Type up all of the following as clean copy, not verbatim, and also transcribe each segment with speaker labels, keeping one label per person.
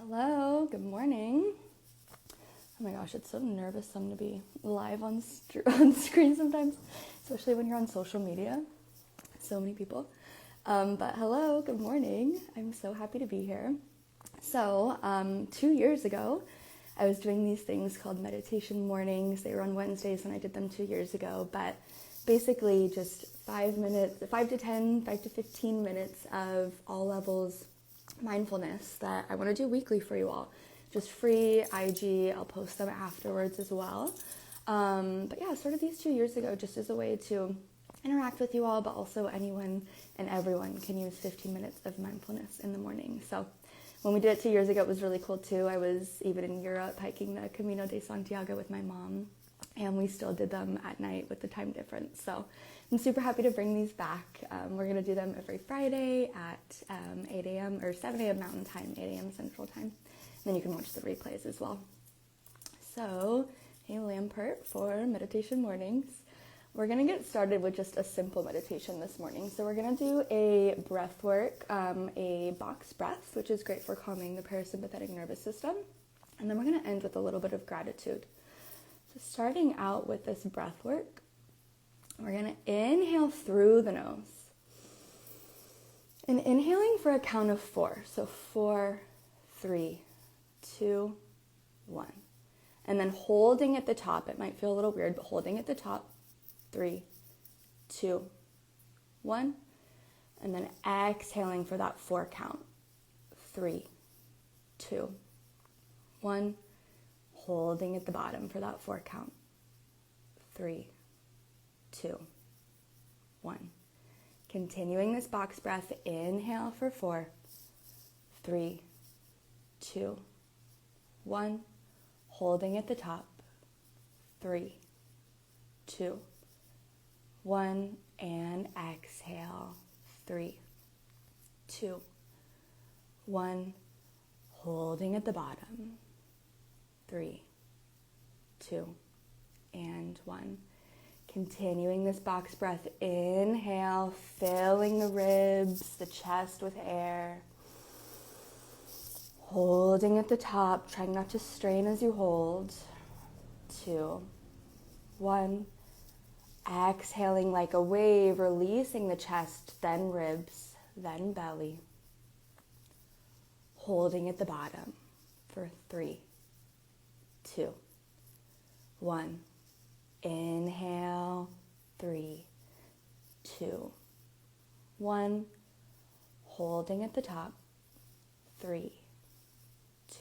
Speaker 1: Hello, good morning. Oh my gosh, it's so nervous to be live on screen sometimes, especially when you're on social media. So many people. But hello, good morning. I'm so happy to be here. So 2 years ago, I was doing these things called meditation mornings. They were on Wednesdays and I did them 2 years ago. But basically just 5 to 15 minutes of all levels mindfulness that I want to do weekly for you all. Just free IG. I'll post them afterwards as well. But yeah, I started these 2 years ago just as a way to interact with you all, but also anyone and everyone can use 15 minutes of mindfulness in the morning. So when we did it 2 years ago, it was really cool too. I was even in Europe hiking the Camino de Santiago with my mom, and we still did them at night with the time difference. So I'm super happy to bring these back. We're going to do them every Friday at 8 a.m. or 7 a.m. Mountain Time, 8 a.m. Central Time. And then you can watch the replays as well. So, hey Lampert for meditation mornings. We're going to get started with just a simple meditation this morning. So we're going to do a breath work, a box breath, which is great for calming the parasympathetic nervous system. And then we're going to end with a little bit of gratitude. So starting out with this breath work, we're going to inhale through the nose. And inhaling for a count of 4. So 4, 3, 2, 1. And then holding at the top. It might feel a little weird, but holding at the top. 3, 2, 1. And then exhaling for that 4 count. 3, 2, 1. Holding at the bottom for that 4 count. 3, 2, 1. Continuing this box breath, inhale for 4, 3, 2, 1. Holding at the top, 3, 2, 1. And exhale, 3, 2, 1. Holding at the bottom, 3, 2, and 1. Continuing this box breath, inhale, filling the ribs, the chest with air. Holding at the top, trying not to strain as you hold. 2, 1. Exhaling like a wave, releasing the chest, then ribs, then belly. Holding at the bottom for 3, 2, 1. Inhale, 3, 2, 1. Holding at the top, 3,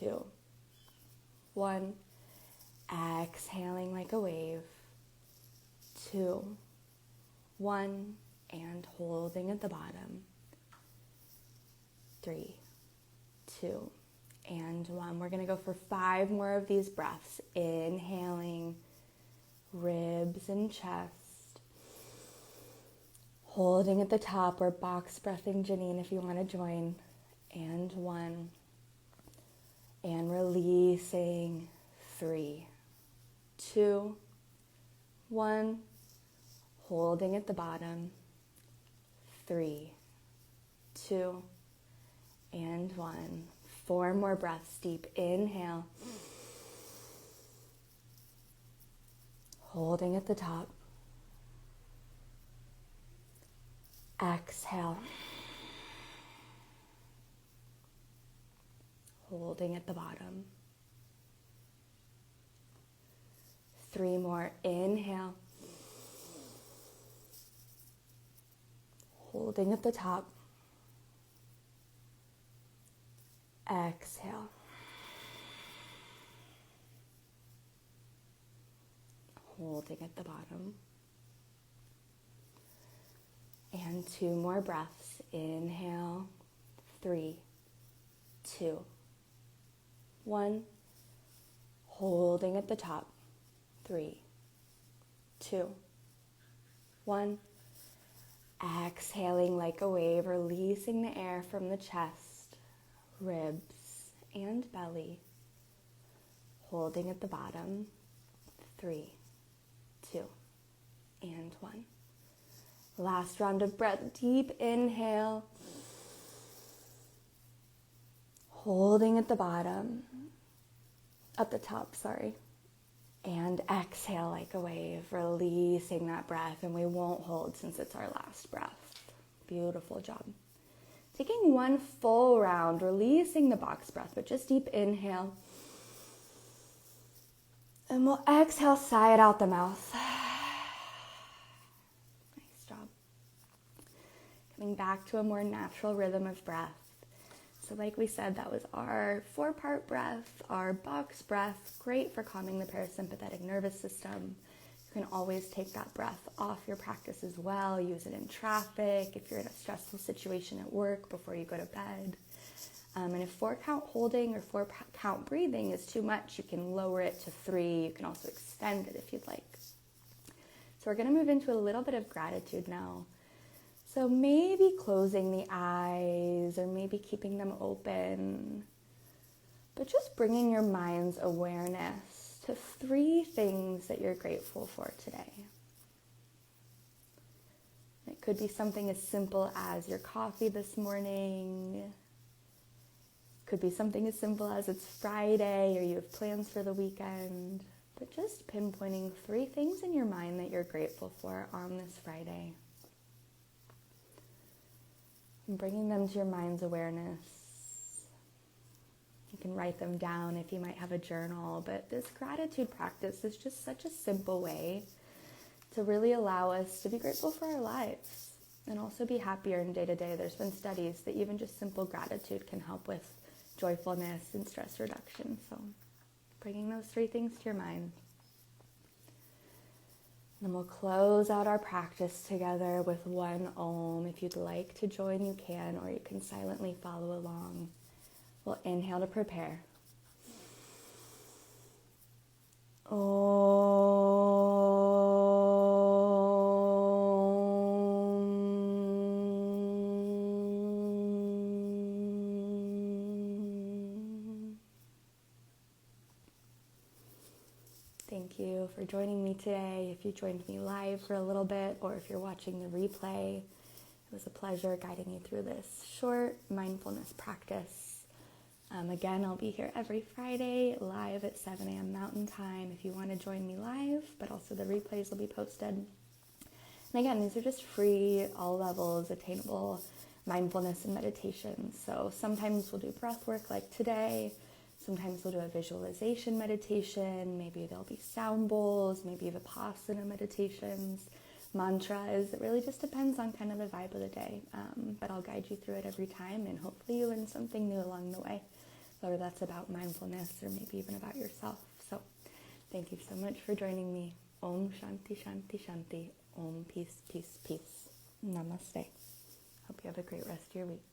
Speaker 1: 2, 1. Exhaling like a wave, 2, 1. And holding at the bottom, 3, 2, and 1. We're going to go for 5 more of these breaths. Inhaling, ribs and chest. Holding at the top, or box breathing Janine if you want to join. And 1. And releasing, 3, 2, 1. Holding at the bottom, 3, 2, and 1. 4 more breaths deep. Inhale. Holding at the top. Exhale. Holding at the bottom. 3 more. Inhale. Holding at the top. Exhale. Holding at the bottom. And 2 more breaths. Inhale. 3, 2, 1. Holding at the top. 3, 2, 1. Exhaling like a wave, releasing the air from the chest, ribs, and belly. Holding at the bottom. 3, 2, and 1. Last round of breath. Deep inhale. Holding at the bottom, up the top, sorry. And exhale like a wave, releasing that breath. And we won't hold since it's our last breath. Beautiful job. Taking one full round, releasing the box breath, but just deep inhale. And we'll exhale, sigh it out the mouth. Nice job. Coming back to a more natural rhythm of breath. So like we said, that was our 4-part breath, our box breath, great for calming the parasympathetic nervous system. You can always take that breath off your practice as well. Use it in traffic, if you're in a stressful situation at work before you go to bed. And if 4-count holding or 4-count breathing is too much, you can lower it to 3. You can also extend it if you'd like. So we're going to move into a little bit of gratitude now. So maybe closing the eyes or maybe keeping them open, but just bringing your mind's awareness to 3 things that you're grateful for today. It could be something as simple as your coffee this morning. Could be something as simple as it's Friday or you have plans for the weekend. But just pinpointing 3 things in your mind that you're grateful for on this Friday. And bringing them to your mind's awareness. You can write them down if you might have a journal, but this gratitude practice is just such a simple way to really allow us to be grateful for our lives and also be happier in day-to-day. There's been studies that even just simple gratitude can help with joyfulness and stress reduction. So bringing those 3 things to your mind. And we'll close out our practice together with 1 Om. If you'd like to join, you can, or you can silently follow along. We'll inhale to prepare. Thank you for joining me today. If you joined me live for a little bit or if you're watching the replay, it was a pleasure guiding you through this short mindfulness practice. Again, I'll be here every Friday live at 7 a.m. Mountain Time if you want to join me live, but also the replays will be posted. And again, these are just free, all levels, attainable mindfulness and meditation. So sometimes we'll do breath work like today. Sometimes we'll do a visualization meditation. Maybe there'll be sound bowls, maybe vipassana meditations, mantras. It really just depends on kind of the vibe of the day. But I'll guide you through it every time, and hopefully you learn something new along the way, whether that's about mindfulness or maybe even about yourself. So thank you so much for joining me. Om Shanti Shanti Shanti. Om Peace Peace Peace. Namaste. Hope you have a great rest of your week.